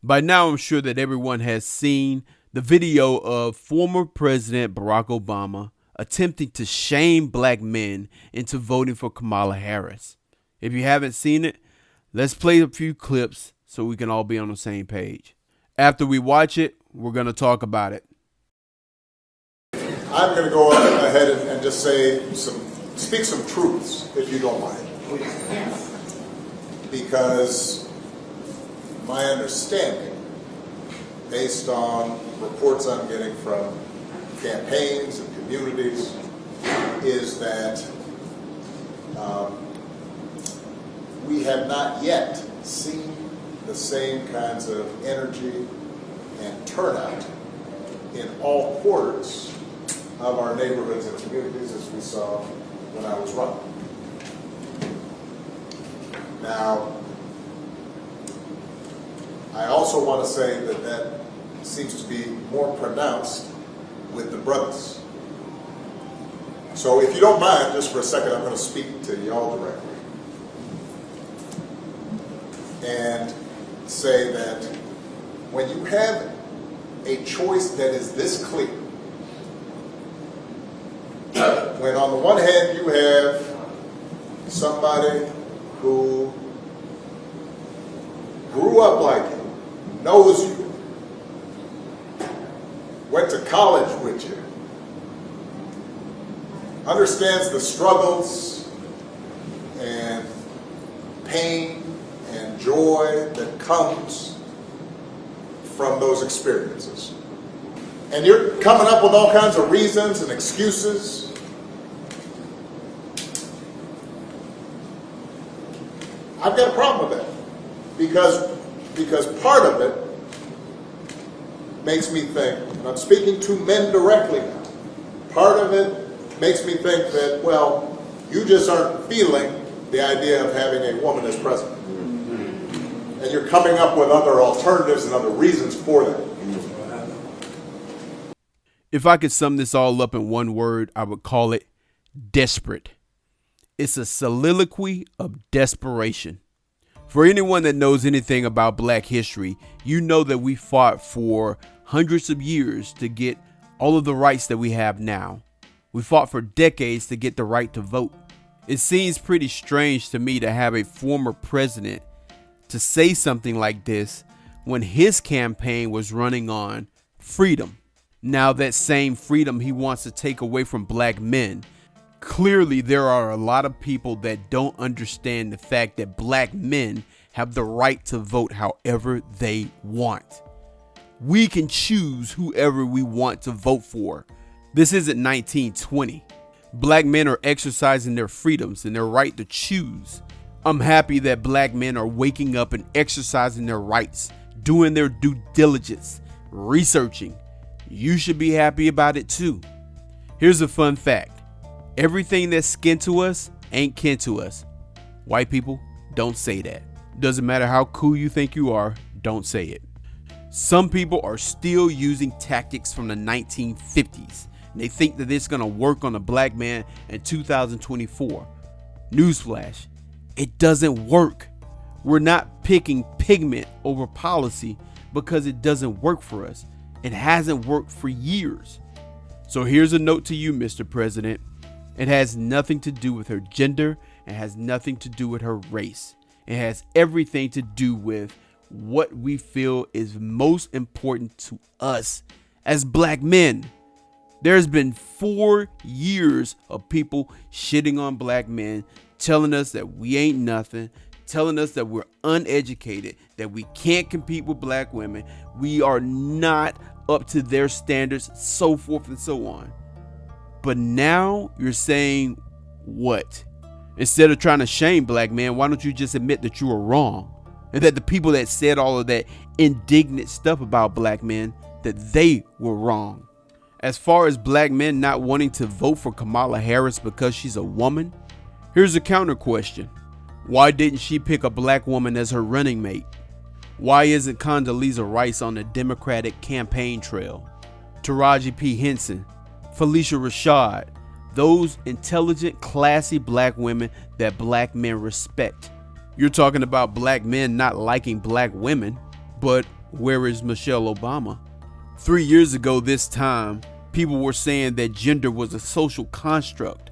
By now, I'm sure that everyone has seen the video of former President Barack Obama attempting to shame black men into voting for Kamala Harris. If you haven't seen it, let's play a few clips so we can all be on the same page. After we watch it, we're going to talk about it. I'm going to go ahead and just speak some truths, if you don't mind. Yes. Because my understanding, based on reports I'm getting from campaigns and communities, is that we have not yet seen the same kinds of energy and turnout in all quarters of our neighborhoods and communities as we saw when I was running. Now, I also want to say that seems to be more pronounced with the brothers. So if you don't mind, just for a second, I'm going to speak to y'all directly and say that when you have a choice that is this clear, when on the one hand you have somebody who grew up like you, knows you, went to college with you, understands the struggles and pain and joy that comes from those experiences. And you're coming up with all kinds of reasons and excuses. I've got a problem with that because part of it makes me think, and I'm speaking to men directly now, part of it makes me think that, well, you just aren't feeling the idea of having a woman as president. And you're coming up with other alternatives and other reasons for that. If I could sum this all up in one word, I would call it desperate. It's a soliloquy of desperation. For anyone that knows anything about black history, you know that we fought for hundreds of years to get all of the rights that we have now. We fought for decades to get the right to vote. It seems pretty strange to me to have a former president to say something like this when his campaign was running on freedom. Now that same freedom he wants to take away from black men. Clearly, there are a lot of people that don't understand the fact that black men have the right to vote however they want. We can choose whoever we want to vote for. This isn't 1920. Black men are exercising their freedoms and their right to choose. I'm happy that black men are waking up and exercising their rights, doing their due diligence, researching. You should be happy about it too. Here's a fun fact. Everything that's skin to us ain't kin to us. White people, don't say that. Doesn't matter how cool you think you are, don't say it. Some people are still using tactics from the 1950s. And they think that it's going to work on a black man in 2024. Newsflash, it doesn't work. We're not picking pigment over policy because it doesn't work for us. It hasn't worked for years. So here's a note to you, Mr. President. It has nothing to do with her gender. It has nothing to do with her race. It has everything to do with what we feel is most important to us as black men. There's been 4 years of people shitting on black men, telling us that we ain't nothing, telling us that we're uneducated, that we can't compete with black women, we are not up to their standards, so forth and so on. But now you're saying what? Instead of trying to shame black men, why don't you just admit that you were wrong? And that the people that said all of that indignant stuff about black men, that they were wrong. As far as black men not wanting to vote for Kamala Harris because she's a woman, here's a counter question. Why didn't she pick a black woman as her running mate? Why isn't Condoleezza Rice on the Democratic campaign trail? Taraji P. Henson, Felicia Rashad, those intelligent, classy black women that black men respect. You're talking about black men not liking black women, but Where is Michelle Obama? 3 years ago this time, people were saying that gender was a social construct,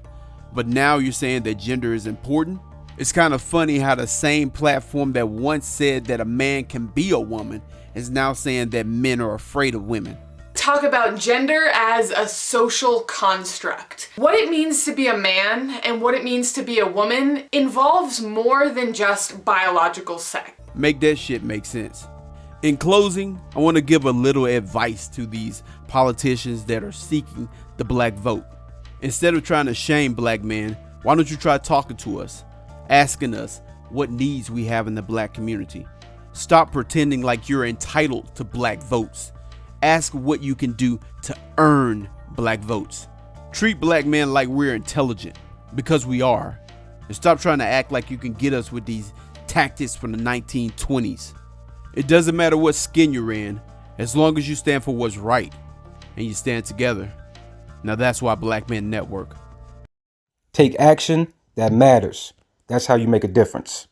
but now you're saying that gender is important? It's kind of funny how the same platform that once said that a man can be a woman is now saying that men are afraid of women. Talk about gender as a social construct. What it means to be a man and what it means to be a woman involves more than just biological sex. Make that shit make sense. In closing, I want to give a little advice to these politicians that are seeking the black vote. Instead of trying to shame black men, why don't you try talking to us, asking us what needs we have in the black community? Stop pretending like you're entitled to black votes. Ask what you can do to earn black votes. Treat black men like we're intelligent, because we are. And stop trying to act like you can get us with these tactics from the 1920s. It doesn't matter what skin you're in, as long as you stand for what's right and you stand together. Now that's why Black Men Network. Take action that matters. That's how you make a difference.